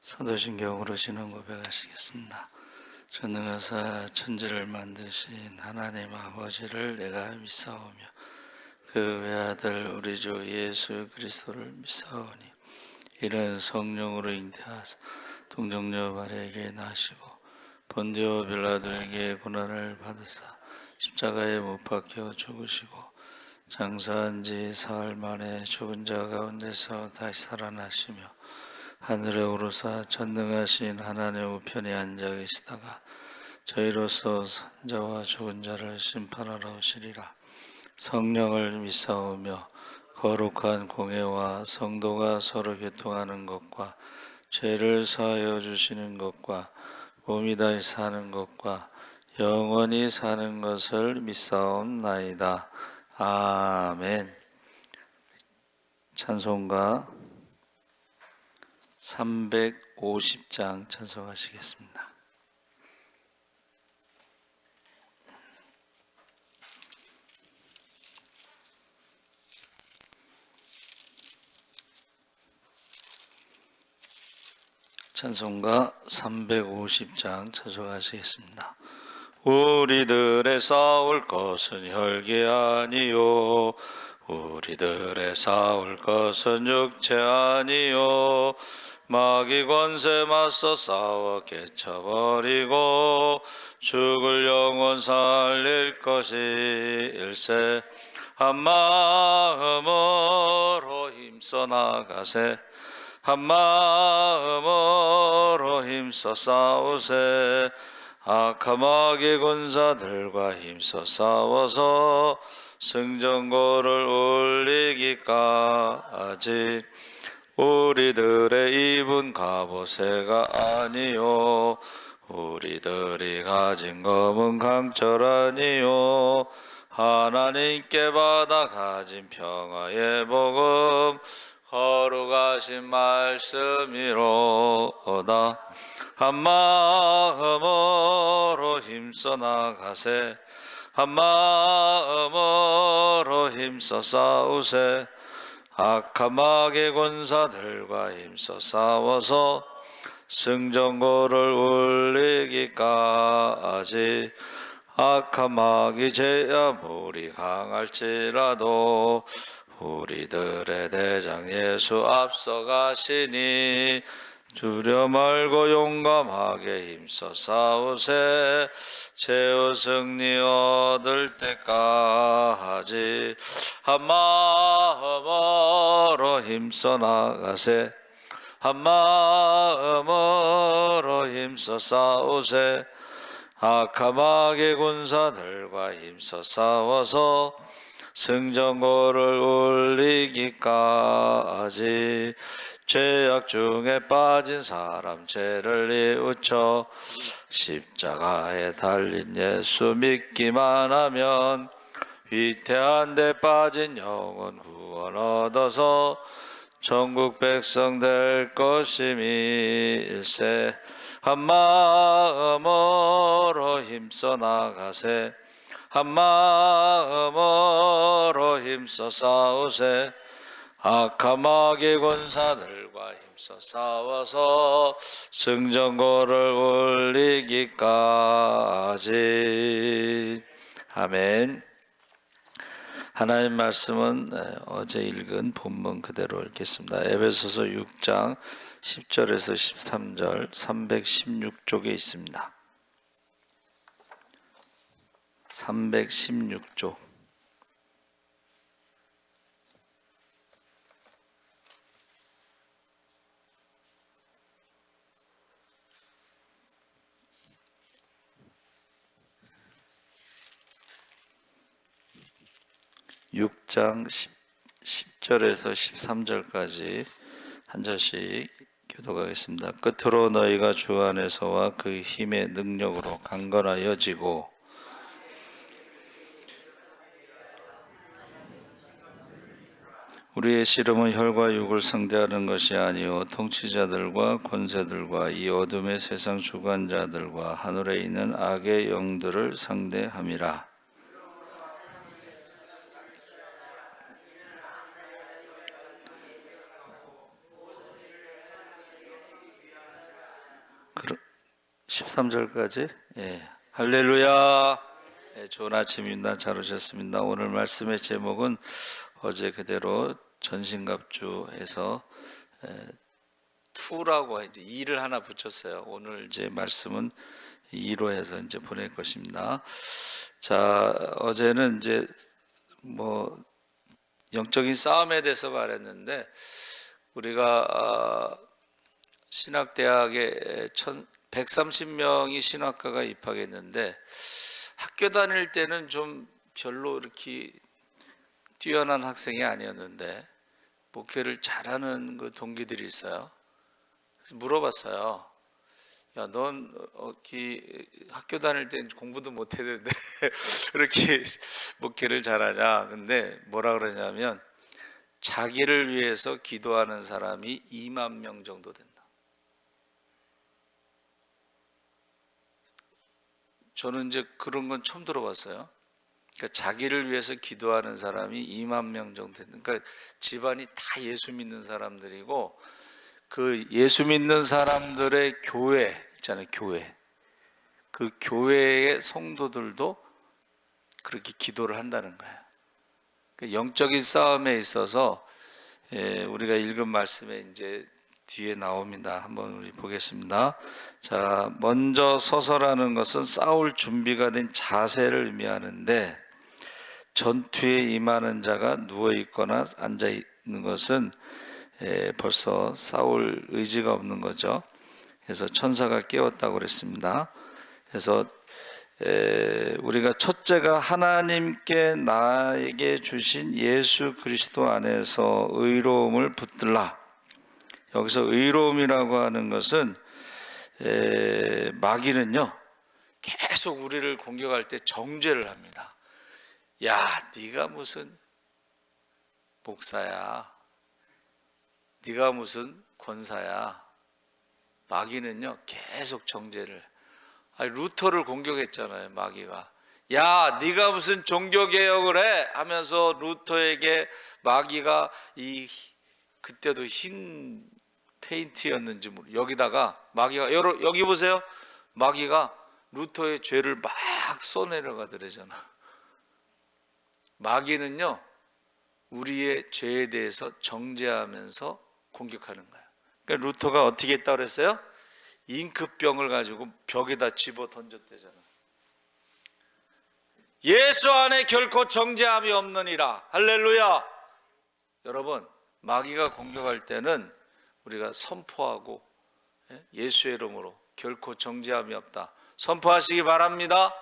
사도신경으로 신앙 고백하시겠습니다. 전능하사 천지를 만드신 하나님 아버지를 내가 믿사오며 그 외아들 우리 주 예수 그리스도를 믿사오니 이는 성령으로 잉태하사 동정녀 마리아에게 나시고 본디오 빌라도에게 고난을 받으사 십자가에 못 박혀 죽으시고 장사한 지 사흘 만에 죽은 자 가운데서 다시 살아나시며 하늘에 오르사 전능하신 하나님의 우편에 앉아 계시다가 저희로서 산자와 죽은 자를 심판하러 오시리라. 성령을 믿사오며 거룩한 공회와 성도가 서로 교통하는 것과 죄를 사하여 주시는 것과 몸이 다시 사는 것과 영원히 사는 것을 믿사옵나이다. 아멘. 찬송가 350장 찬송하시겠습니다. 찬송가 350장 찬송하시겠습니다. 우리들의 싸울 것은 혈기 아니요 우리들의 싸울 것은 육체 아니요 마귀 권세 맞서 싸워 깨쳐버리고 죽을 영혼 살릴 것이 일세 한마음으로 힘써 나가세 한마음으로 힘써 싸우세 악한 마귀 군사들과 힘써 싸워서 승전고를 올리기까지 우리들의 입은 갑옷새가 아니요 우리들이 가진 검은 강철 아니요 하나님께 받아 가진 평화의 복음 거룩하신 말씀이로다. 한마음으로 힘써 나가세 한마음으로 힘써 싸우세 악한 마귀 군사들과 힘써 싸워서 승전고를 울리기까지 악한 마귀 죄야 무리 강할지라도 우리들의 대장 예수 앞서가시니 두려 말고 용감하게 힘써 싸우세 최후 승리 얻을 때까지 한마음으로 힘써 나가세 한마음으로 힘써 싸우세 악한 마귀 군사들과 힘써 싸워서 승전고를 올리기까지 죄악 중에 빠진 사람 죄를 뉘우쳐 십자가에 달린 예수 믿기만 하면 위태한 데 빠진 영혼 구원 얻어서 천국 백성 될 것임이 일세 한마음으로 힘써 나가세 한마음으로 힘써 싸우세 악한 마귀 군사들과 힘써 싸워서 승전고를 올리기까지. 아멘. 하나님 말씀은 어제 읽은 본문 그대로 읽겠습니다. 에베소서 6장 10절에서 13절 316쪽에 있습니다. 316쪽. (6장 10절에서 13절까지) 한 절씩 교독하겠습니다. 끝으로 너희가 주 안에서와 그 힘의 능력으로 강건하여지고 우리의 씨름은 혈과 육을 상대하는 것이 아니요 통치자들과 권세들과 이 어둠의 세상 주관자들과 하늘에 있는 악의 영들을 상대함이라. 13절까지. 예. 할렐루야. 예, 좋은 아침입니다. 잘 오셨습니다. 오늘 말씀의 제목은 어제 그대로 전신갑주에서 2라고 이제 2를 하나 붙였어요. 오늘 이제 말씀은 2로 해서 이제 보낼 것입니다. 자, 어제는 이제 뭐 영적인 싸움에 대해서 말했는데, 우리가 신학대학에 130명이 신학과가 입학했는데, 학교 다닐 때는 좀 별로 이렇게 뛰어난 학생이 아니었는데 목회를 잘하는 그 동기들이 있어요. 그래서 물어봤어요. 야, 넌 학교 다닐 때 공부도 못했는데 이렇게 목회를 잘하냐? 근데 뭐라 그러냐면, 자기를 위해서 기도하는 사람이 2만 명 정도 된다. 저는 이제 그런 건 처음 들어봤어요. 그러니까 자기를 위해서 기도하는 사람이 2만 명 정도 된다. 그러니까 집안이 다 예수 믿는 사람들이고, 그 예수 믿는 사람들의 교회 있잖아요. 교회. 그 교회의 성도들도 그렇게 기도를 한다는 거예요. 그러니까 영적인 싸움에 있어서 우리가 읽은 말씀에 이제 뒤에 나옵니다. 한번 우리 보겠습니다. 자, 먼저 서서라는 것은 싸울 준비가 된 자세를 의미하는데, 전투에 임하는 자가 누워 있거나 앉아 있는 것은 벌써 싸울 의지가 없는 거죠. 그래서 천사가 깨웠다고 그랬습니다. 그래서 우리가 첫째가 하나님께 나에게 주신 예수 그리스도 안에서 의로움을 붙들라. 여기서 의로움이라고 하는 것은 마귀는요, 계속 우리를 공격할 때 정죄를 합니다. 야, 네가 무슨 목사야, 네가 무슨 권사야. 마귀는요 계속 정죄를. 루터를 공격했잖아요, 마귀가. 야, 네가 무슨 종교개혁을 해 하면서 루터에게 마귀가 그때도 흰 페인트였는지 여기다가 마귀가, 여기 보세요. 마귀가 루터의 죄를 막 써내려가더래잖아. 마귀는요 우리의 죄에 대해서 정죄하면서 공격하는 거예요. 그러니까 루터가 어떻게 했다고 그랬어요? 잉크병을 가지고 벽에다 집어 던졌대잖아. 예수 안에 결코 정죄함이 없느니라. 할렐루야. 여러분, 마귀가 공격할 때는 우리가 선포하고, 예수의 이름으로 결코 정죄함이 없다 선포하시기 바랍니다.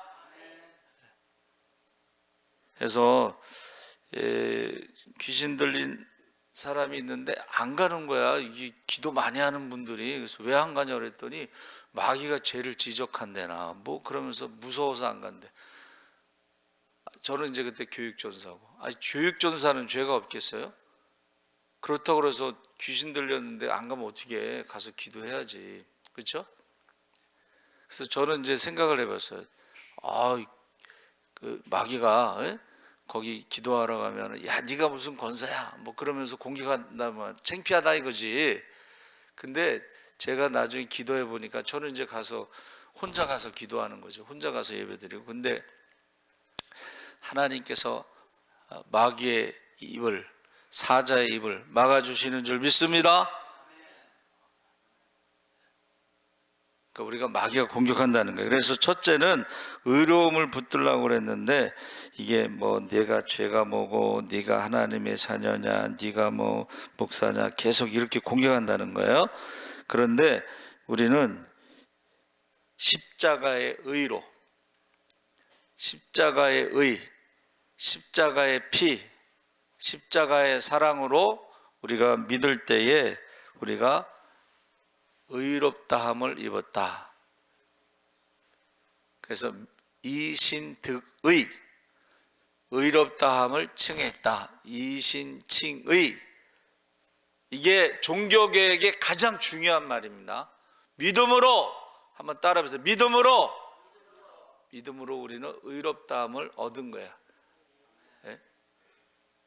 그래서 귀신 들린 사람이 있는데 안 가는 거야. 이게 기도 많이 하는 분들이. 그래서 왜 안 가냐 그랬더니 마귀가 죄를 지적한대나 뭐 그러면서 무서워서 안 간대. 저는 이제 그때 교육전사고, 교육전사는 죄가 없겠어요? 그렇다고 그래서 귀신 들렸는데 안 가면 어떻게 해? 가서 기도해야지. 그렇죠? 그래서 저는 이제 생각을 해봤어요. 그 마귀가 거기 기도하러 가면, 야, 네가 무슨 권사야 뭐 그러면서 공격한다면 창피하다 이거지. 근데 제가 나중에 기도해 보니까, 저는 이제 가서 혼자 가서 기도하는 거죠. 혼자 가서 예배드리고. 근데 하나님께서 마귀의 입을, 사자의 입을 막아주시는 줄 믿습니다. 그러니까 우리가 마귀가 공격한다는 거예요. 그래서 첫째는 의로움을 붙들라고 그랬는데, 이게 뭐 내가 죄가 뭐고, 네가 하나님의 자녀냐, 네가 뭐 목사냐, 계속 이렇게 공격한다는 거예요. 그런데 우리는 십자가의 의로, 십자가의 의, 십자가의 피, 십자가의 사랑으로 우리가 믿을 때에 우리가 의롭다함을 입었다. 그래서 이신득의, 의롭다함을 칭했다. 이신칭의. 이게 종교개혁의 가장 중요한 말입니다. 믿음으로, 한번 따라해보세요. 믿음으로 우리는 의롭다함을 얻은 거야.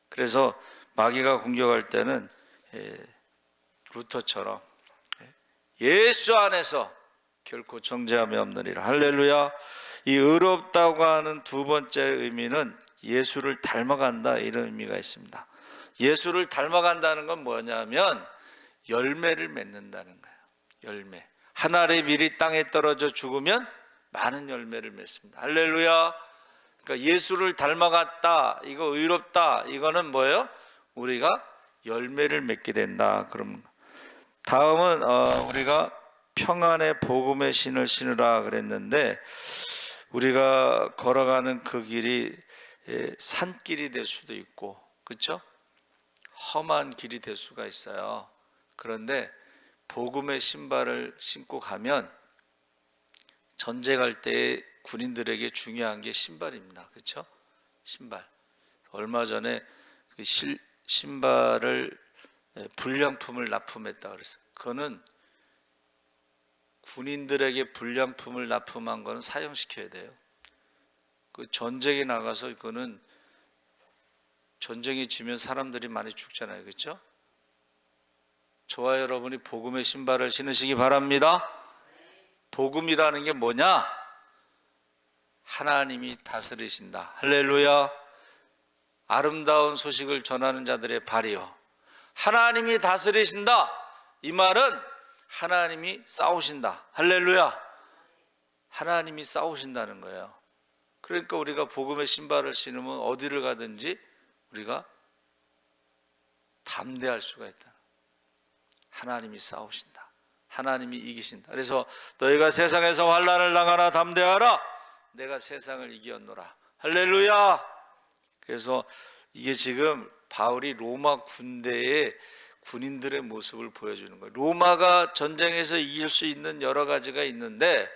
그래서 마귀가 공격할 때는 루터처럼 예수 안에서 결코 정죄함이 없느니라. 할렐루야. 이 의롭다고 하는 두 번째 의미는 예수를 닮아간다, 이런 의미가 있습니다. 예수를 닮아간다는 건 뭐냐면 열매를 맺는다는 거예요. 열매. 한 알의 밀이 땅에 떨어져 죽으면 많은 열매를 맺습니다. 할렐루야. 그러니까 예수를 닮아갔다, 이거 의롭다, 이거는 뭐예요? 우리가 열매를 맺게 된다. 그럼 다음은 우리가 평안의 복음의 신을 신으라 그랬는데, 우리가 걸어가는 그 길이 산길이 될 수도 있고, 그렇죠? 험한 길이 될 수가 있어요. 그런데 복음의 신발을 신고 가면 전쟁할 때 군인들에게 중요한 게 신발입니다. 그렇죠? 신발. 얼마 전에 그 신발을 불량품을 납품했다 그랬어요. 그거는 군인들에게 불량품을 납품한 거는 사형시켜야 돼요. 그 전쟁에 나가서 그거는 전쟁이 지면 사람들이 많이 죽잖아요. 그렇죠? 저와 여러분이 복음의 신발을 신으시기 바랍니다. 복음이라는 게 뭐냐? 하나님이 다스리신다. 할렐루야. 아름다운 소식을 전하는 자들의 발이요, 하나님이 다스리신다. 이 말은 하나님이 싸우신다. 할렐루야. 하나님이 싸우신다는 거예요. 그러니까 우리가 복음의 신발을 신으면 어디를 가든지 우리가 담대할 수가 있다. 하나님이 싸우신다. 하나님이 이기신다. 그래서 너희가 세상에서 환난을 당하나 담대하라. 내가 세상을 이겼노라. 할렐루야. 그래서 이게 지금 바울이 로마 군대의 군인들의 모습을 보여주는 거예요. 로마가 전쟁에서 이길 수 있는 여러 가지가 있는데,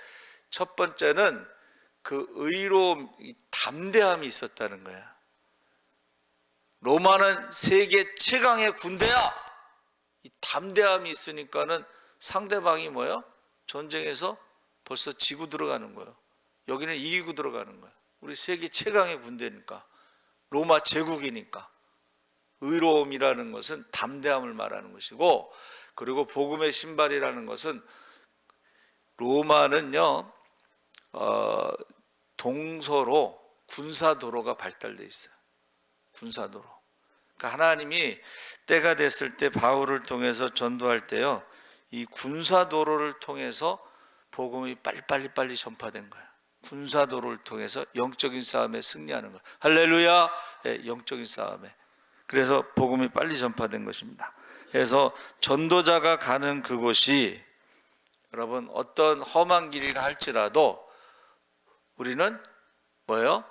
첫 번째는 그 의로움, 담대함이 있었다는 거야. 로마는 세계 최강의 군대야. 이 담대함이 있으니까는 상대방이 뭐예요? 전쟁에서 벌써 지고 들어가는 거예요. 여기는 이기고 들어가는 거예요. 우리 세계 최강의 군대니까, 로마 제국이니까. 의로움이라는 것은 담대함을 말하는 것이고, 그리고 복음의 신발이라는 것은, 로마는요 동서로 군사도로가 발달되어 있어요. 군사도로. 그러니까 하나님이 때가 됐을 때 바울을 통해서 전도할 때요, 이 군사도로를 통해서 복음이 빨리 전파된 거예요. 군사도로를 통해서 영적인 싸움에 승리하는 거예요. 할렐루야. 네, 영적인 싸움에. 그래서 복음이 빨리 전파된 것입니다. 그래서 전도자가 가는 그곳이, 여러분, 어떤 험한 길이라 할지라도 우리는 뭐예요?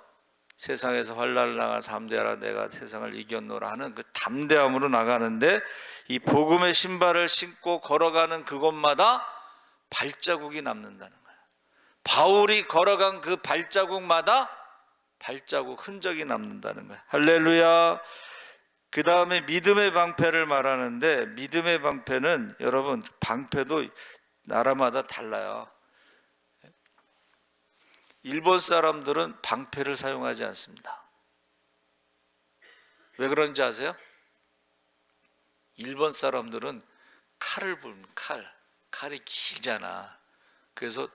세상에서 환난을 당하 담대하라. 내가 세상을 이겼노라 하는 그 담대함으로 나가는데, 이 복음의 신발을 신고 걸어가는 그곳마다 발자국이 남는다는 거예요. 바울이 걸어간 그 발자국마다 발자국, 흔적이 남는다는 거예요. 할렐루야. 그 다음에 믿음의 방패를 말하는데, 믿음의 방패는 여러분, 방패도 나라마다 달라요. 일본 사람들은 방패를 사용하지 않습니다. 왜 그런지 아세요? 일본 사람들은 칼을 불면 칼이 길잖아. 그래서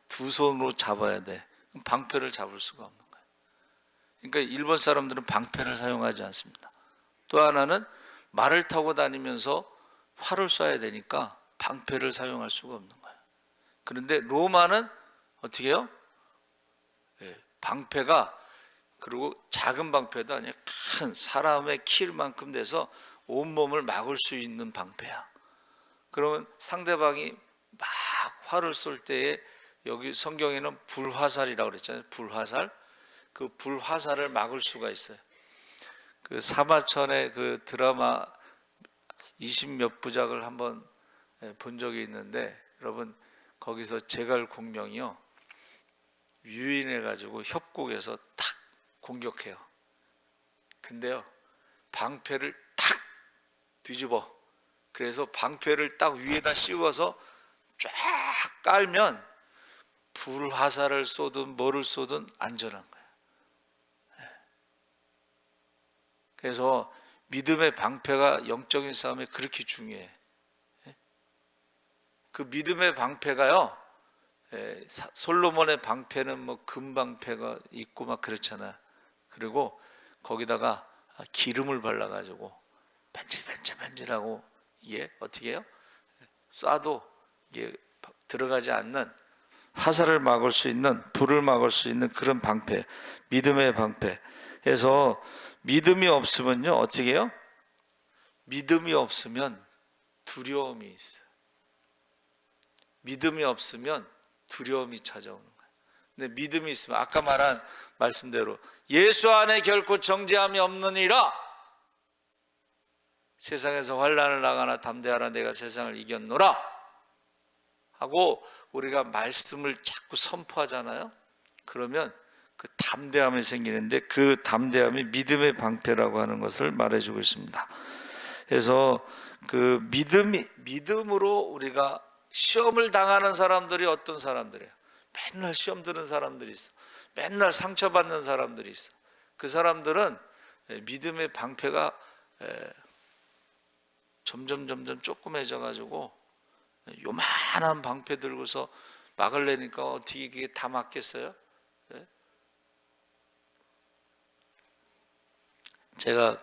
두 손으로 잡아야 돼. 방패를 잡을 수가 없는 거예요. 그러니까 일본 사람들은 방패를 사용하지 않습니다. 또 하나는 말을 타고 다니면서 활을 쏴야 되니까 방패를 사용할 수가 없는 거예요. 그런데 로마는 어떻게 해요? 방패가, 그리고 작은 방패도 아니라 큰 사람의 키만큼 돼서 온몸을 막을 수 있는 방패야. 그러면 상대방이 막 활을 쏠 때에, 여기 성경에는 불화살이라고 그랬잖아요. 불화살. 그 불화살을 막을 수가 있어요. 그 사마천의 그 드라마 20몇 부작을 한번 본 적이 있는데, 여러분, 거기서 제갈공명이요, 유인해가지고 협곡에서 탁 공격해요. 근데요, 방패를 탁 뒤집어. 그래서 방패를 딱 위에다 씌워서 쫙 깔면 불화살을 쏘든 뭐를 쏘든 안전한 거예요. 그래서 믿음의 방패가 영적인 싸움에 그렇게 중요해. 그 믿음의 방패가요, 솔로몬의 방패는 뭐 금방패가 있고 막 그렇잖아. 그리고 거기다가 기름을 발라가지고 반질반질반질하고 이게 어떻게 해요? 쏴도 이게 들어가지 않는, 화살을 막을 수 있는, 불을 막을 수 있는 그런 방패, 믿음의 방패. 그래서 믿음이 없으면요 어떻게 해요? 믿음이 없으면 두려움이 있어. 믿음이 없으면 두려움이 찾아오는 거예요. 근데 믿음이 있으면 아까 말한 말씀대로 예수 안에 결코 정죄함이 없느니라. 세상에서 환난을 나가나 담대하라, 내가 세상을 이겼노라 하고 우리가 말씀을 자꾸 선포하잖아요. 그러면 그 담대함이 생기는데, 그 담대함이 믿음의 방패라고 하는 것을 말해주고 있습니다. 그래서 그 믿음으로 우리가 시험을 당하는 사람들이 어떤 사람들이에요? 맨날 시험 드는 사람들이 있어. 맨날 상처받는 사람들이 있어. 그 사람들은 믿음의 방패가 점점 조그매져 가지고 요만한 방패 들고서 막으려니까 어떻게 이게 다 막겠어요? 제가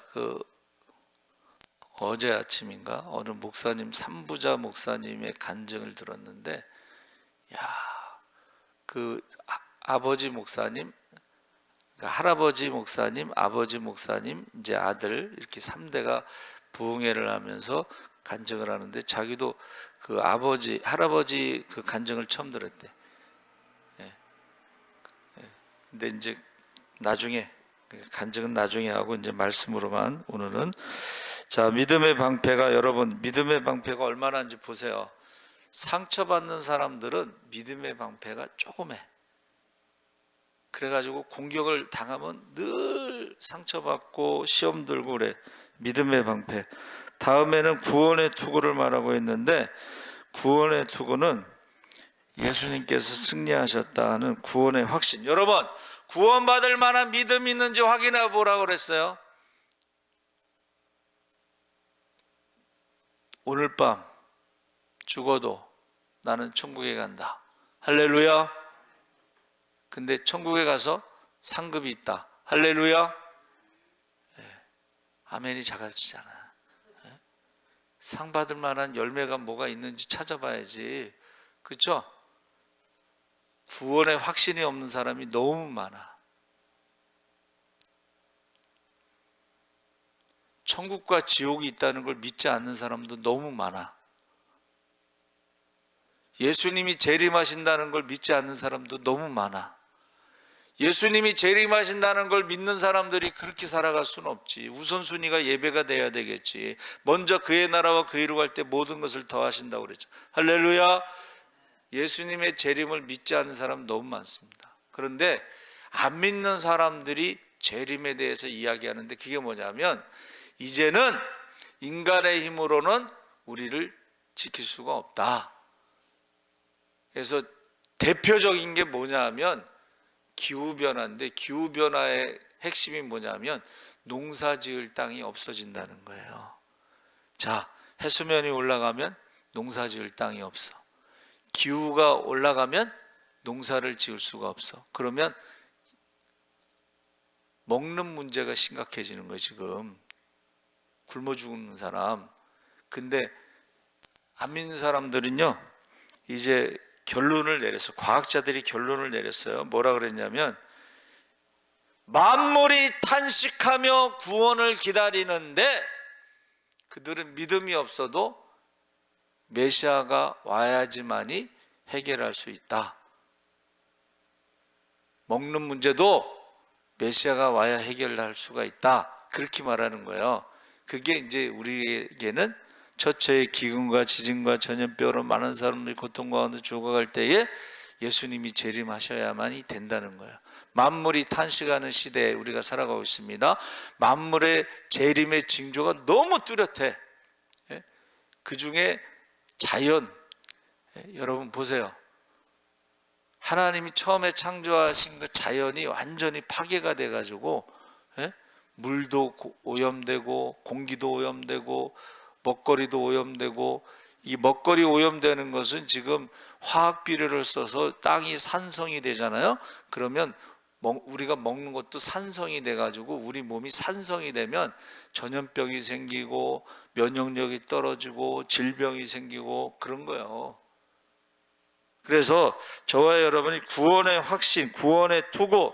어제 아침인가 어느 목사님, 삼부자 목사님의 간증을 들었는데, 아버지 목사님, 그러니까 할아버지 목사님, 아버지 목사님, 이제 아들, 이렇게 3대가 부흥회를 하면서 간증을 하는데, 자기도 그 아버지, 할아버지 그 간증을 처음 들었대. 근데 이제 나중에, 간증은 나중에 하고 이제 말씀으로만 오늘은. 자, 믿음의 방패가, 여러분 믿음의 방패가 얼마나인지 보세요. 상처받는 사람들은 믿음의 방패가 조그매. 그래가지고 공격을 당하면 늘 상처받고 시험 들고 그래. 믿음의 방패. 다음에는 구원의 투구를 말하고 있는데, 구원의 투구는 예수님께서 승리하셨다 하는 구원의 확신. 여러분, 구원받을 만한 믿음이 있는지 확인해 보라고 그랬어요. 오늘 밤 죽어도 나는 천국에 간다. 할렐루야. 근데 천국에 가서 상급이 있다. 할렐루야. 아멘이 작아지잖아. 상 받을 만한 열매가 뭐가 있는지 찾아봐야지. 그렇죠? 구원의 확신이 없는 사람이 너무 많아. 천국과 지옥이 있다는 걸 믿지 않는 사람도 너무 많아. 예수님이 재림하신다는 걸 믿지 않는 사람도 너무 많아. 예수님이 재림하신다는 걸 믿는 사람들이 그렇게 살아갈 수는 없지. 우선순위가 예배가 돼야 되겠지. 먼저 그의 나라와 그 이루 갈 때 모든 것을 더하신다고 그랬죠. 할렐루야. 예수님의 재림을 믿지 않는 사람 너무 많습니다. 그런데 안 믿는 사람들이 재림에 대해서 이야기하는데, 그게 뭐냐면, 이제는 인간의 힘으로는 우리를 지킬 수가 없다. 그래서 대표적인 게 뭐냐면 기후변화인데, 기후변화의 핵심이 뭐냐면 농사 지을 땅이 없어진다는 거예요. 자, 해수면이 올라가면 농사 지을 땅이 없어. 기후가 올라가면 농사를 지을 수가 없어. 그러면 먹는 문제가 심각해지는 거예요. 지금 굶어 죽는 사람. 근데 안 믿는 사람들은요, 이제 결론을 내렸어. 과학자들이 결론을 내렸어요. 뭐라 그랬냐면, 만물이 탄식하며 구원을 기다리는데 그들은 믿음이 없어도 메시아가 와야지만이 해결할 수 있다. 먹는 문제도 메시아가 와야 해결할 수가 있다. 그렇게 말하는 거예요. 그게 이제 우리에게는 처처의 기근과 지진과 전염병으로 많은 사람들이 고통 가운데 죽어갈 때에 예수님이 재림하셔야만이 된다는 거예요. 만물이 탄식하는 시대에 우리가 살아가고 있습니다. 만물의 재림의 징조가 너무 뚜렷해. 그 중에 자연, 여러분 보세요. 하나님이 처음에 창조하신 그 자연이 완전히 파괴가 돼가지고 물도 오염되고 공기도 오염되고 먹거리도 오염되고 이 먹거리 오염되는 것은 지금 화학 비료를 써서 땅이 산성이 되잖아요. 그러면 우리가 먹는 것도 산성이 돼 가지고 우리 몸이 산성이 되면 전염병이 생기고 면역력이 떨어지고 질병이 생기고 그런 거예요. 그래서 저와 여러분이 구원의 확신, 구원의 투구,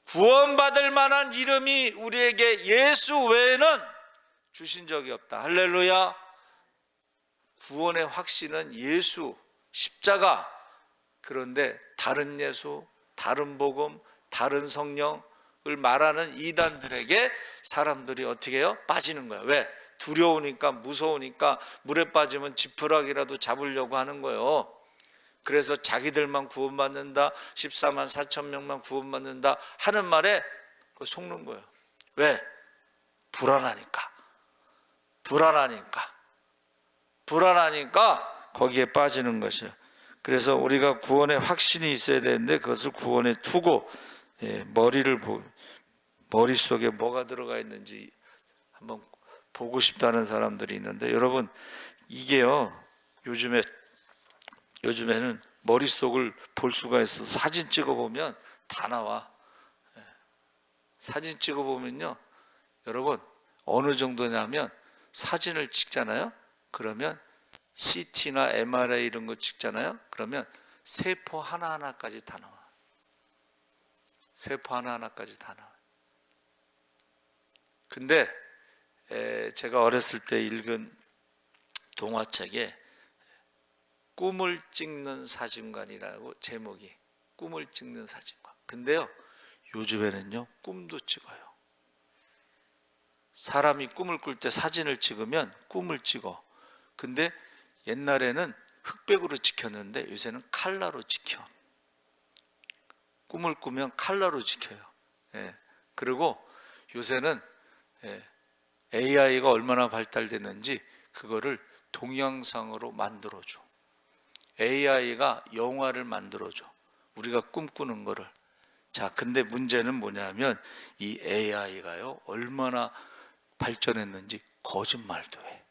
구원받을 만한 이름이 우리에게 예수 외에는 주신 적이 없다. 할렐루야. 구원의 확신은 예수, 십자가. 그런데 다른 예수, 다른 복음, 다른 성령을 말하는 이단들에게 사람들이 어떻게 해요? 빠지는 거야. 왜? 두려우니까, 무서우니까 물에 빠지면 지푸라기라도 잡으려고 하는 거예요. 그래서 자기들만 구원받는다, 14만 4천 명만 구원받는다 하는 말에 속는 거예요. 왜? 불안하니까 거기에 빠지는 것이에요. 그래서 우리가 구원의 확신이 있어야 되는데 그것을 구원의 투고, 머릿속에 뭐가 들어가 있는지 한번 보고 싶다는 사람들이 있는데, 여러분 이게요, 요즘에는 머릿속을 볼 수가 있어서 사진 찍어보면 다 나와. 사진 찍어보면요, 여러분 어느 정도냐면 사진을 찍잖아요. 그러면 CT나 MRI 이런 거 찍잖아요. 그러면 세포 하나하나까지 다 나와. 세포 하나하나까지 다 나와. 근데 제가 어렸을 때 읽은 동화책에 꿈을 찍는 사진관이라고 제목이, 꿈을 찍는 사진관. 근데요, 요즘에는요 꿈도 찍어요. 사람이 꿈을 꿀 때 사진을 찍으면 꿈을 찍어. 근데 옛날에는 흑백으로 찍혔는데 요새는 칼라로 찍혀. 꿈을 꾸면 칼라로 찍혀요. 그리고 요새는 AI가 얼마나 발달됐는지 그거를 동영상으로 만들어줘. AI가 영화를 만들어줘. 우리가 꿈꾸는 거를. 자, 근데 문제는 뭐냐면 이 AI가요 얼마나 발전했는지 거짓말도 해.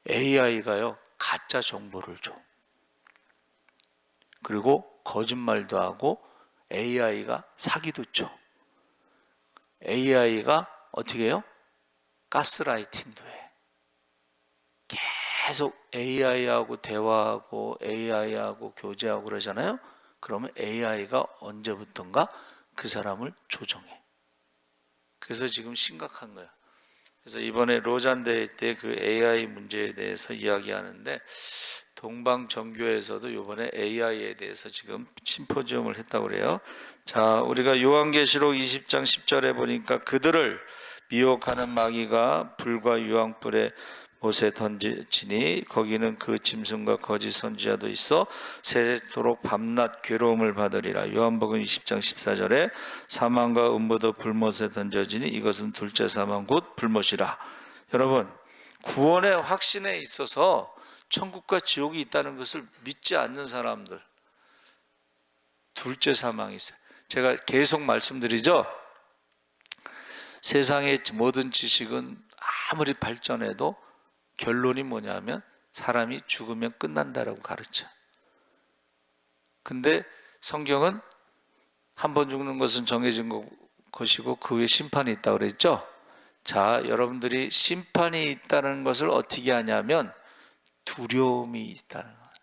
AI가요 가짜 정보를 줘. 그리고 거짓말도 하고 AI가 사기도 쳐. AI가 어떻게 해요? 가스라이팅도 해. 계속 AI하고 대화하고 AI하고 교제하고 그러잖아요. 그러면 AI가 언제부턴가 그 사람을 조종해. 그래서 지금 심각한 거야. 그래서 이번에 로잔대회 때 그 AI 문제에 대해서 이야기하는데 동방정교에서도 이번에 AI에 대해서 지금 심포지엄을 했다고 그래요. 자, 우리가 요한계시록 20장 10절에 보니까 그들을 미혹하는 마귀가 불과 유황불에 못에 던지니 거기는 그 짐승과 거짓 선지자도 있어 세세토록 밤낮 괴로움을 받으리라. 요한복음 20장 14절에 사망과 음부도 불못에 던져지니 이것은 둘째 사망 곧 불못이라. 여러분, 구원의 확신에 있어서 천국과 지옥이 있다는 것을 믿지 않는 사람들, 둘째 사망이 있어요. 제가 계속 말씀드리죠. 세상의 모든 지식은 아무리 발전해도 결론이 뭐냐면 사람이 죽으면 끝난다라고 가르쳐. 근데 성경은 한 번 죽는 것은 정해진 것이고 그 후에 심판이 있다고 그랬죠. 자, 여러분들이 심판이 있다는 것을 어떻게 하냐면 두려움이 있다는 거예요.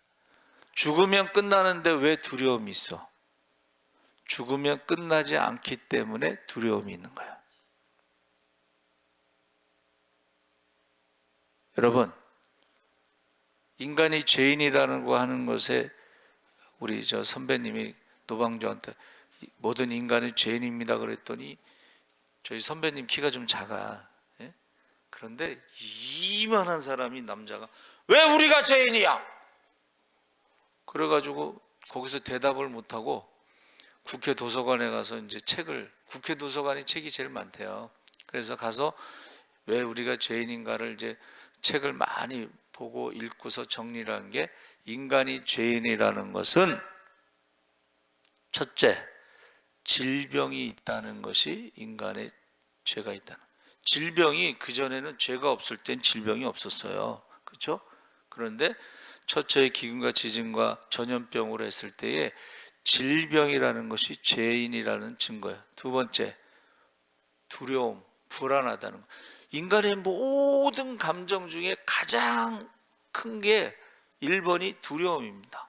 죽으면 끝나는데 왜 두려움이 있어? 죽으면 끝나지 않기 때문에 두려움이 있는 거예요. 여러분, 인간이 죄인이라는 거 하는 것에 우리 저 선배님이 노방조한테 모든 인간은 죄인입니다 그랬더니 저희 선배님 키가 좀 작아. 그런데 이만한 사람이 남자가 왜 우리가 죄인이야? 그래가지고 거기서 대답을 못하고 국회 도서관에 가서 이제 국회 도서관이 책이 제일 많대요. 그래서 가서 왜 우리가 죄인인가를 이제 책을 많이 보고 읽고서 정리를 한 게, 인간이 죄인이라는 것은 첫째, 질병이 있다는 것이 인간의 죄가 있다는 거예요. 질병이, 그전에는 죄가 없을 땐 질병이 없었어요. 그렇죠? 그런데 처처의 기근과 지진과 전염병으로 했을 때에 질병이라는 것이 죄인이라는 증거예요. 두 번째, 두려움, 불안하다는 거. 인간의 모든 감정 중에 가장 큰 게 1번이 두려움입니다.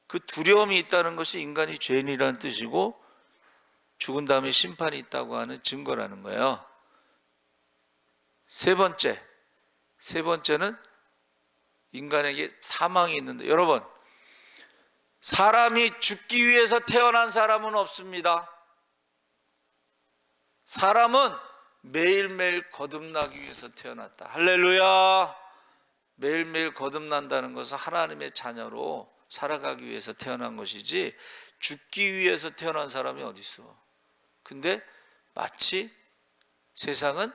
그 두려움이 있다는 것이 인간이 죄인이라는 뜻이고 죽은 다음에 심판이 있다고 하는 증거라는 거예요. 세 번째는 인간에게 사망이 있는데, 여러분, 사람이 죽기 위해서 태어난 사람은 없습니다. 사람은 매일매일 거듭나기 위해서 태어났다. 할렐루야. 매일매일 거듭난다는 것은 하나님의 자녀로 살아가기 위해서 태어난 것이지 죽기 위해서 태어난 사람이 어디 있어. 근데 마치 세상은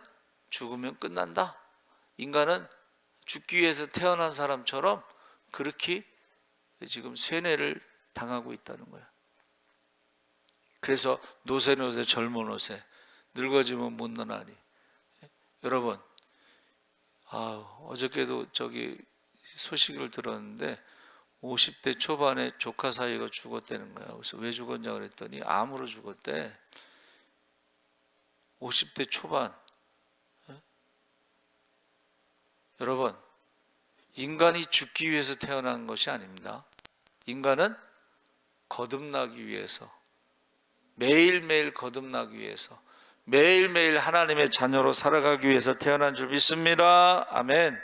죽으면 끝난다, 인간은 죽기 위해서 태어난 사람처럼 그렇게 지금 쇠뇌를 당하고 있다는 거야. 그래서 노새 젊은 옷에 늙어지면 못 너나니. 여러분, 어저께도 소식을 들었는데 50대 초반에 조카 사이가 죽었다는 거야. 그래서 왜 죽었냐 그랬더니 암으로 죽었대. 50대 초반. 여러분, 인간이 죽기 위해서 태어난 것이 아닙니다. 인간은 거듭나기 위해서, 매일매일 거듭나기 위해서, 매일매일 하나님의 자녀로 살아가기 위해서 태어난 줄 믿습니다. 아멘.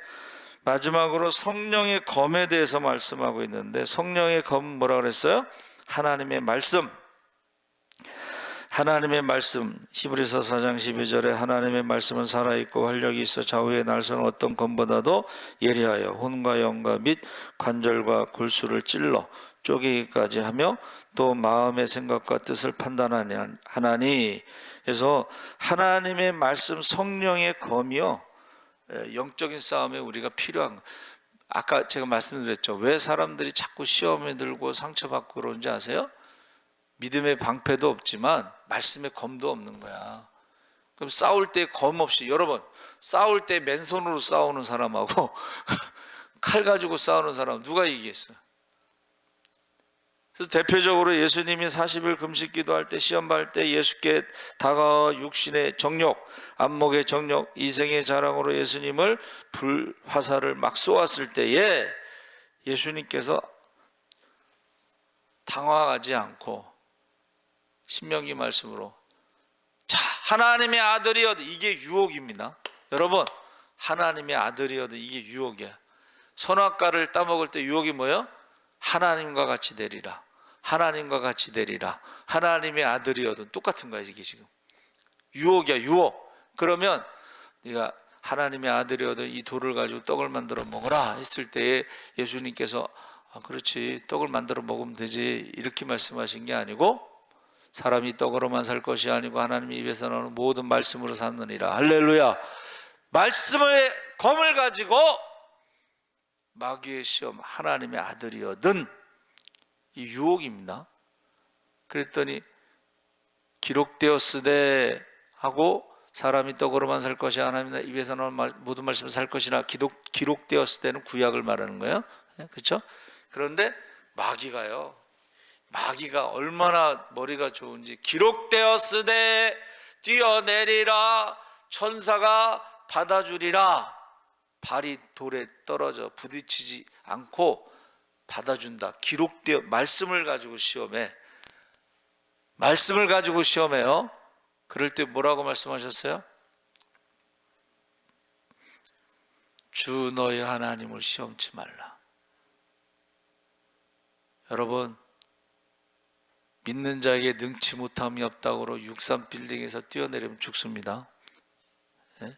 마지막으로 성령의 검에 대해서 말씀하고 있는데, 성령의 검 뭐라 그랬어요? 하나님의 말씀. 하나님의 말씀, 히브리서 4장 12절에 하나님의 말씀은 살아있고 활력이 있어 좌우의 날선 어떤 검보다도 예리하여 혼과 영과 및 관절과 골수를 찔러 쪼개기까지 하며 또 마음의 생각과 뜻을 판단하나니. 그래서 하나님의 말씀, 성령의 검이요, 영적인 싸움에 우리가 필요한 거. 아까 제가 말씀드렸죠. 왜 사람들이 자꾸 시험에 들고 상처받고 그러는지 아세요? 믿음의 방패도 없지만 말씀의 검도 없는 거야. 그럼 싸울 때 검 없이, 여러분, 싸울 때 맨손으로 싸우는 사람하고 칼 가지고 싸우는 사람 누가 이기겠어요? 그래서 대표적으로 예수님이 40일 금식 기도할 때, 시험 받을 때 예수께 다가와 육신의 정욕, 안목의 정욕, 이생의 자랑으로 예수님을 불화살을 막 쏘았을 때에 예수님께서 당황하지 않고 신명기 말씀으로, 자, 하나님의 아들이여도, 이게 유혹입니다. 여러분, 하나님의 아들이여도 이게 유혹이야. 선악과를 따먹을 때 유혹이 뭐예요? 하나님과 같이 되리라, 하나님과 같이 되리라, 하나님의 아들이여도. 똑같은 거야. 이게 지금 유혹이야, 유혹. 그러면 네가 하나님의 아들이여도 이 돌을 가지고 떡을 만들어 먹어라 했을 때에 예수님께서 그렇지, 떡을 만들어 먹으면 되지, 이렇게 말씀하신 게 아니고, 사람이 떡으로만 살 것이 아니고 하나님의 입에서 나오는 모든 말씀으로 사느니라. 할렐루야. 말씀의 검을 가지고 마귀의 시험, 하나님의 아들이여든, 이 유혹입니다. 그랬더니 기록되었으되 하고, 사람이 떡으로만 살 것이 하나님의 입에서 나오는 모든 말씀을 살 것이라. 기록되었을 때는 구약을 말하는 거예요. 그렇죠? 그런데 마귀가 얼마나 머리가 좋은지, 기록되었으되 뛰어내리라, 천사가 받아주리라. 발이 돌에 떨어져 부딪히지 않고 받아준다. 기록되어, 말씀을 가지고 시험해. 말씀을 가지고 시험해요. 그럴 때 뭐라고 말씀하셨어요? 주 너희 하나님을 시험치 말라. 여러분, 믿는 자에게 능치 못함이 없다고 63빌딩에서 뛰어내리면 죽습니다. 예?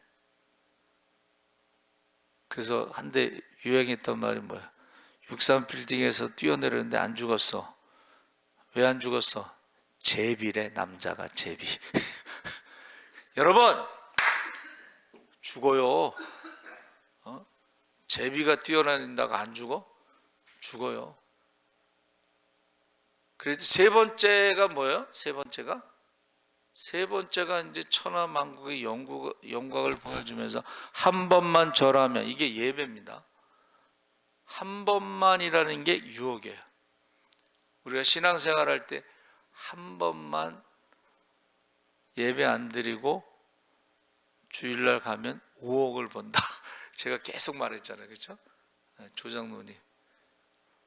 그래서 한때 유행했던 말이 뭐야? 63빌딩에서 뛰어내렸는데 안 죽었어. 왜 안 죽었어? 제비래, 남자가 제비. 여러분, 죽어요. 제비가 뛰어내린다고 안 죽어? 죽어요. 그래도 세 번째가 뭐예요? 세 번째가 세 번째가 이제 천하만국의 영광을 보여주면서 한 번만 절하면, 이게 예배입니다. 한 번만이라는 게 유혹이에요. 우리가 신앙생활할 때 한 번만 예배 안 드리고 주일날 가면 5억을 번다. 제가 계속 말했잖아요, 그렇죠? 조장로님,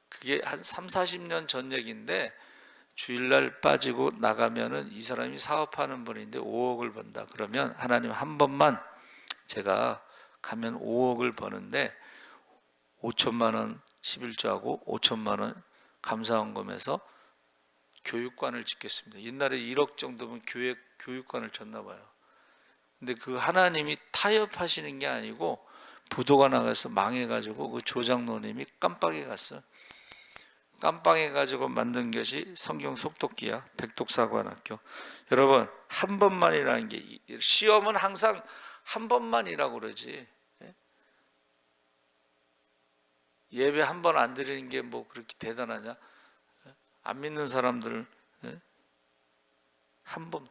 그게 한 3, 40년 전 얘기인데, 주일날 빠지고 나가면은 이 사람이 사업하는 분인데 5억을 번다. 그러면 하나님 한 번만 제가 가면 5억을 버는데 5천만 원 11조하고 5천만 원 감사원금에서 교육관을 짓겠습니다. 옛날에 1억 정도면 교육관을 졌나 봐요. 근데 그 하나님이 타협하시는 게 아니고 부도가 나가서 망해가지고 그 조장로님이 깜빡이 갔어요. 깜빡해 가지고 만든 것이 성경 속독기야, 백독사관학교. 여러분, 한 번만이라는 게, 시험은 항상 한 번만이라고 그러지. 예배 한 번 안 드리는 게 뭐 그렇게 대단하냐? 안 믿는 사람들 한 번.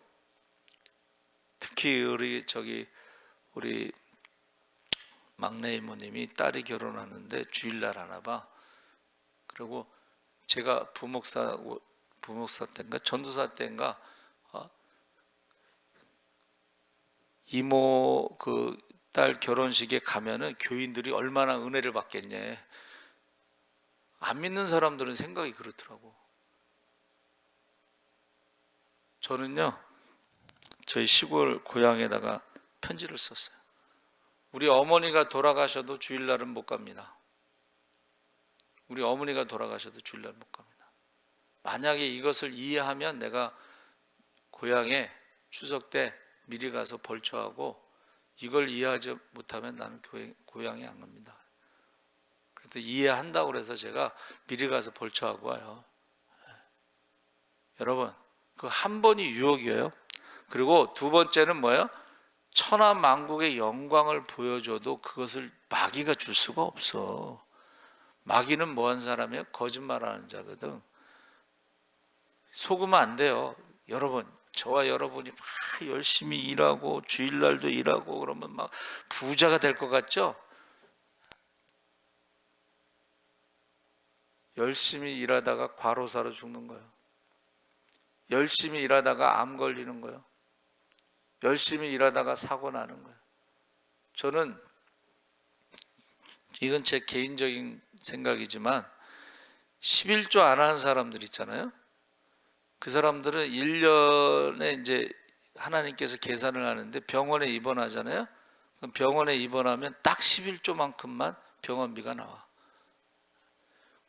특히 우리 막내 이모님이 딸이 결혼하는데 주일날 하나 봐. 그리고 제가 부목사 때인가 전도사 때인가 이모 그 딸 결혼식에 가면은 교인들이 얼마나 은혜를 받겠냐. 안 믿는 사람들은 생각이 그렇더라고. 저는요, 저희 시골 고향에다가 편지를 썼어요. 우리 어머니가 돌아가셔도 주일날은 못 갑니다. 우리 어머니가 돌아가셔도 주일날 못 갑니다. 만약에 이것을 이해하면 내가 고향에 추석 때 미리 가서 벌초하고, 이걸 이해하지 못하면 나는 고향에 안 갑니다. 그래도 이해한다고 그래서 제가 미리 가서 벌초하고 와요. 여러분, 그 한 번이 유혹이에요. 그리고 두 번째는 뭐예요? 천하만국의 영광을 보여줘도 그것을 마귀가 줄 수가 없어. 마귀는 뭐한 사람이에요? 거짓말하는 자거든. 속으면 안 돼요. 여러분, 저와 여러분이 막 열심히 일하고 주일날도 일하고 그러면 막 부자가 될 것 같죠? 열심히 일하다가 과로사로 죽는 거예요. 열심히 일하다가 암 걸리는 거예요. 열심히 일하다가 사고 나는 거예요. 저는, 이건 제 개인적인 생각이지만, 11조 안 하는 사람들 있잖아요. 그 사람들은 1년에 이제 하나님께서 계산을 하는데 병원에 입원하잖아요. 그럼 병원에 입원하면 딱 11조만큼만 병원비가 나와.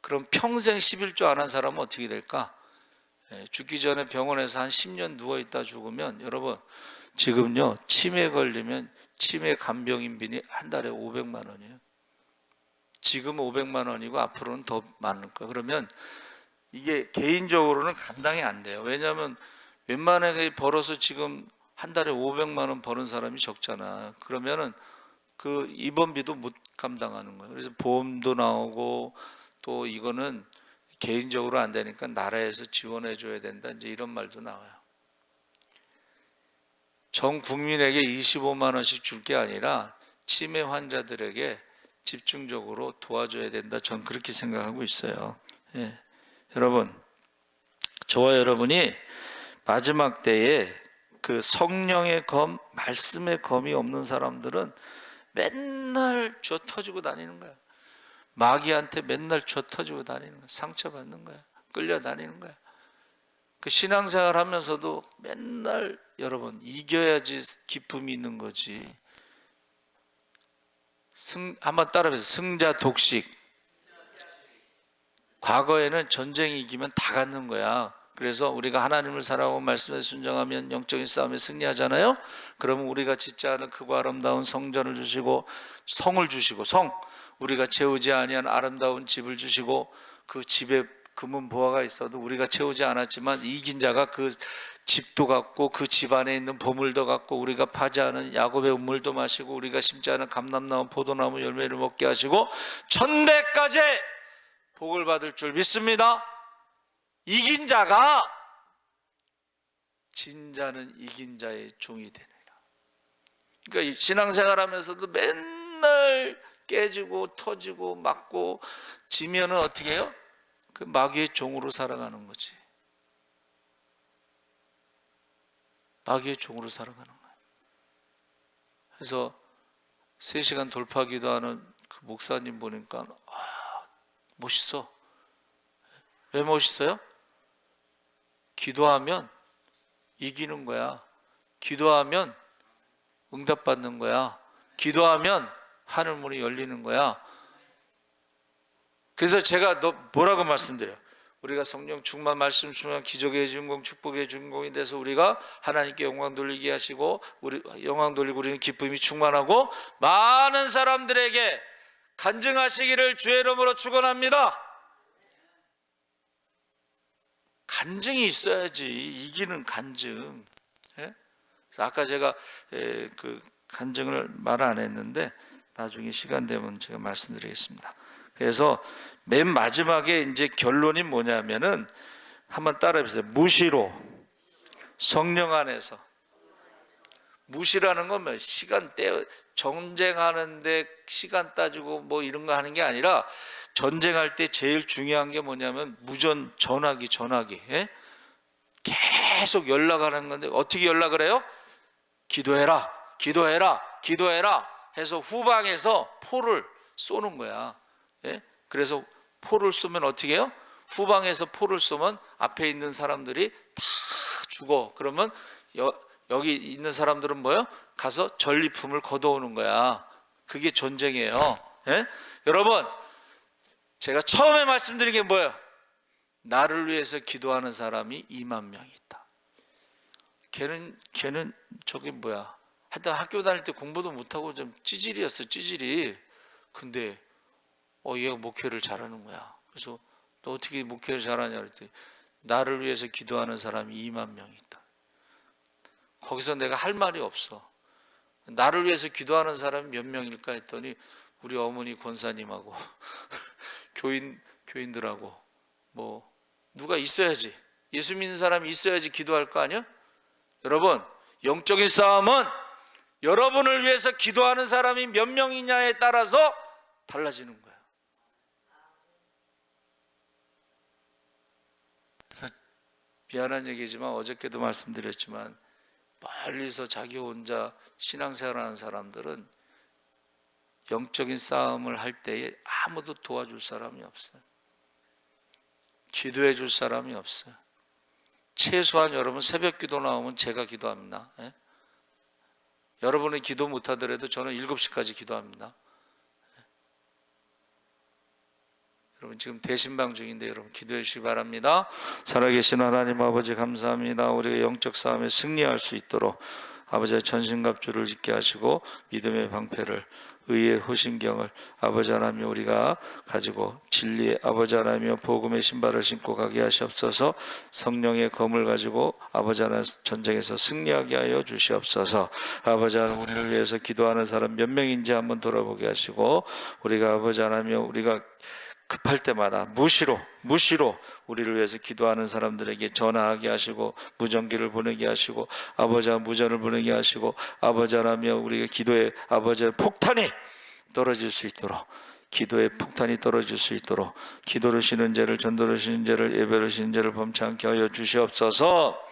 그럼 평생 11조 안 한 사람은 어떻게 될까? 죽기 전에 병원에서 한 10년 누워있다 죽으면, 여러분, 지금요, 치매 걸리면 치매 간병인비니 한 달에 500만 원이에요. 지금 500만 원이고 앞으로는 더 많을 거예요. 그러면 이게 개인적으로는 감당이 안 돼요. 왜냐하면 웬만하게 벌어서 지금 한 달에 500만 원 버는 사람이 적잖아. 그러면은 그 입원비도 못 감당하는 거예요. 그래서 보험도 나오고, 또 이거는 개인적으로 안 되니까 나라에서 지원해 줘야 된다, 이제 이런 말도 나와요. 전 국민에게 25만 원씩 줄 게 아니라 치매 환자들에게 집중적으로 도와줘야 된다, 전 그렇게 생각하고 있어요. 예. 여러분, 저와 여러분이 마지막 때에 그 성령의 검, 말씀의 검이 없는 사람들은 맨날 쥐어 터지고 다니는 거야. 마귀한테 맨날 쥐어 터지고 다니는 거야. 상처받는 거야. 끌려다니는 거야. 그 신앙생활 하면서도 맨날, 여러분, 이겨야지 기쁨이 있는 거지. 한번 따라해보세요. 승자 독식. 과거에는 전쟁이 이기면 다 갖는 거야. 그래서 우리가 하나님을 사랑하고 말씀에 순종하면 영적인 싸움에 승리하잖아요. 그러면 우리가 짓지 않은 크고 아름다운 성전을 주시고, 성을 주시고, 우리가 채우지 아니한 아름다운 집을 주시고, 그 집에 금은 보화가 있어도 우리가 채우지 않았지만 이긴 자가 그 집도 갖고 그 집 안에 있는 보물도 갖고, 우리가 파지 않은 야곱의 우물도 마시고, 우리가 심지 않은 감람나무 포도나무 열매를 먹게 하시고 천대까지 복을 받을 줄 믿습니다. 이긴 자가 진 자는 이긴 자의 종이 되느니라. 그러니까 신앙생활하면서도 맨날 깨지고 터지고 맞고 지면은 어떻게 해요? 그 마귀의 종으로 살아가는 거지. 마귀의 종으로 살아가는 거야. 그래서 3시간 돌파 기도하는 그 목사님 보니까 멋있어. 왜 멋있어요? 기도하면 이기는 거야. 기도하면 응답받는 거야. 기도하면 하늘 문이 열리는 거야. 그래서 제가 뭐라고 말씀드려요? 우리가 성령 충만, 말씀 충만, 기적의 주인공, 축복의 주인공이 돼서 우리가 하나님께 영광 돌리게 하시고 우리 영광 돌리고 우리는 기쁨이 충만하고 많은 사람들에게 간증하시기를 주의 이름으로 축원합니다. 간증이 있어야지. 이기는 간증. 예? 아까 제가 그 간증을 말 안 했는데 나중에 시간 되면 제가 말씀드리겠습니다. 그래서 맨 마지막에 이제 결론이 뭐냐면은 한번 따라해 보세요. 무시로 성령 안에서. 무시라는 건 뭐 시간 전쟁하는데 시간 따지고 뭐 이런 거 하는 게 아니라 전쟁할 때 제일 중요한 게 뭐냐면 무전 전화기 예? 계속 연락하는 건데 어떻게 연락을 해요? 기도해라 해서 후방에서 포를 쏘는 거야. 예? 그래서 포를 쏘면 어떻게 해요? 후방에서 포를 쏘면 앞에 있는 사람들이 다 죽어. 그러면 여기 있는 사람들은 뭐예요? 가서 전리품을 걷어오는 거야. 그게 전쟁이에요. 예? 여러분, 제가 처음에 말씀드린 게 뭐예요? 나를 위해서 기도하는 사람이 2만 명이 있다. 걔는 저기 뭐야? 하여튼 학교 다닐 때 공부도 못하고 좀 찌질이었어, 찌질이. 근데 얘가 목회를 잘하는 거야. 그래서 너 어떻게 목회를 잘하냐 그랬더니 나를 위해서 기도하는 사람이 2만 명이 있다. 거기서 내가 할 말이 없어. 나를 위해서 기도하는 사람이 몇 명일까 했더니 우리 어머니 권사님하고 교인들하고 뭐 누가 있어야지. 예수 믿는 사람이 있어야지 기도할 거 아니야? 여러분, 영적인 싸움은 여러분을 위해서 기도하는 사람이 몇 명이냐에 따라서 달라지는 거예요. 그래서 미안한 얘기지만 어저께도 말씀드렸지만 멀리서 자기 혼자 신앙생활하는 사람들은 영적인 싸움을 할 때에 아무도 도와줄 사람이 없어요. 기도해 줄 사람이 없어요. 최소한 여러분 새벽 기도 나오면 제가 기도합니다. 예? 여러분이 기도 못하더라도 저는 7시까지 기도합니다. 예? 여러분 지금 대신방 중인데 여러분 기도해 주시기 바랍니다. 살아계신 하나님 아버지 감사합니다. 우리가 영적 싸움에 승리할 수 있도록 아버지의 전신갑주를 짓게 하시고 믿음의 방패를 의의 호신경을 아버지 하나님 우리가 가지고 진리의 아버지 하나님 복음의 신발을 신고 가게 하시옵소서. 성령의 검을 가지고 아버지 하나님 전쟁에서 승리하게 하여 주시옵소서. 아버지 하나님 우리를 위해서 기도하는 사람 몇 명인지 한번 돌아보게 하시고 우리가 아버지 하나님 우리가 급할 때마다 무시로 우리를 위해서 기도하는 사람들에게 전화하게 하시고 무전기를 보내게 하시고 아버지 하나님 무전을 보내게 하시고 아버지 하나님 우리가 기도에 아버지 하나님 폭탄이 떨어질 수 있도록 기도의 폭탄이 떨어질 수 있도록 기도를 쉬는 죄를 전도를 쉬는 죄를 예배를 쉬는 죄를 범치 않게 하여 주시옵소서.